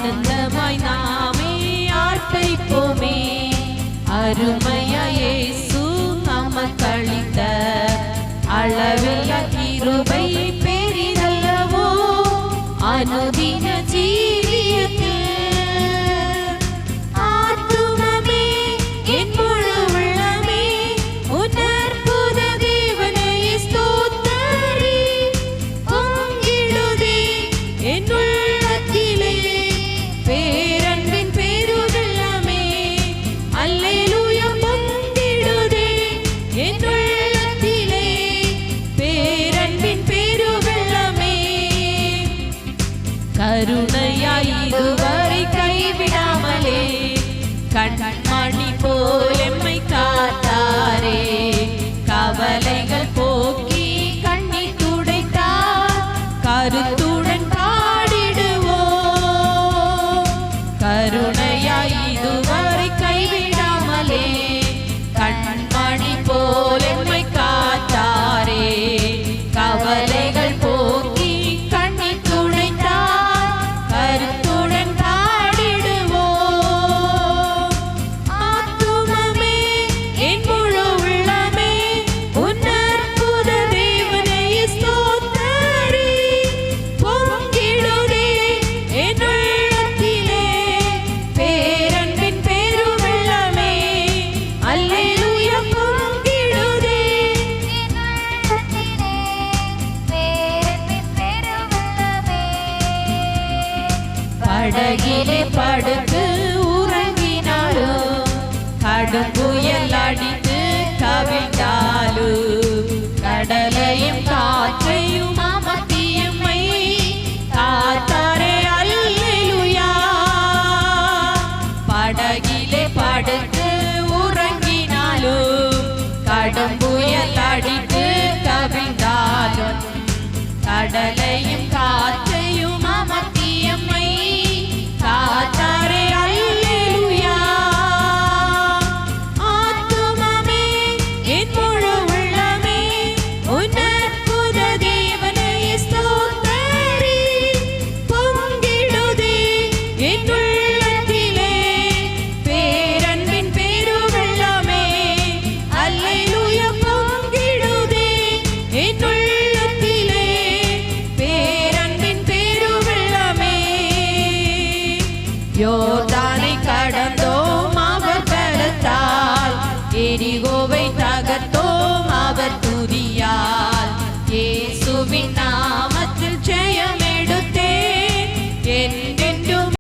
ஆனந்தமாய் நாமே ஆர்ப்பரிப்போமே. அருமையாய் இயேசு நமக்களித்த அளவில்லா கிருபை பெரிதல்லவோ அனுதின ஜீவியத்தில். ஆத்துமமே என் முழு உள்ளமே உன் அற்புத தேவனை ஸ்தோத்தரி. பொங்கிடுதே என் உள்ளத்திலே பேரன்பின் பெருவெள்ளமே. அல்லேலூயா பொங்கிடுதே என் உள்ளத்திலே பேரன்பின் பெருவெள்ளமே. கருணையாய் இதுவரை கைவிடாமலே கண்மணி போல் எம்மை காத்தாரே. கவலைகள் போக்கி கண்ணீர் துடைத்தார், கருத்துடன் பாடிடுவோம். கருணையாய் இதுவரை கைவிடாமலே கண்மணி போல் எம்மை காத்தாரே. கவலைகள் போக்கி கண்ணீர் துடைத்தார், கருத்துடன் பாடிடுவோம். ஆத்துமமே என் முழு உள்ளமே உன் அற்புத தேவனை ஸ்தோத்தரி. பொங்கிடுதே என் உள்ளத்திலே பேரன்பின் பெருவெள்ளமே. அல்லேலூயா பொங்கிடுதே என் உள்ளத்திலே பேரன்பின் பெருவெள்ளமே. படகிலே படுத்து உறங்கினாலும் கடும் புயல் அடித்து கவிழ்ந்தாலும் கடலையும் காற்றையும் அமர்த்தியம்மை காத்தாரே. அல்லேலூயா. படகிலே படுத்து உறங்கினாலும் கடும் புயல் அடித்து கவிழ்ந்தாலும் கடலையும் காற்றையும் அமர்த்தியம்மை காத்தாரே. அல்லேலூயா. ஆத்துமமே என் முழு உள்ளமே உன் அற்புத தேவனை ஸ்தோத்தரி. பொங்கிடுதே என் உள்ளத்திலே பேரன்பின் பெருவெள்ளமே. அல்லேலூயா பொங்கிடுதே என் உள்ளத்திலே பேரன்பின் பெருவெள்ளமே. யோர்தான்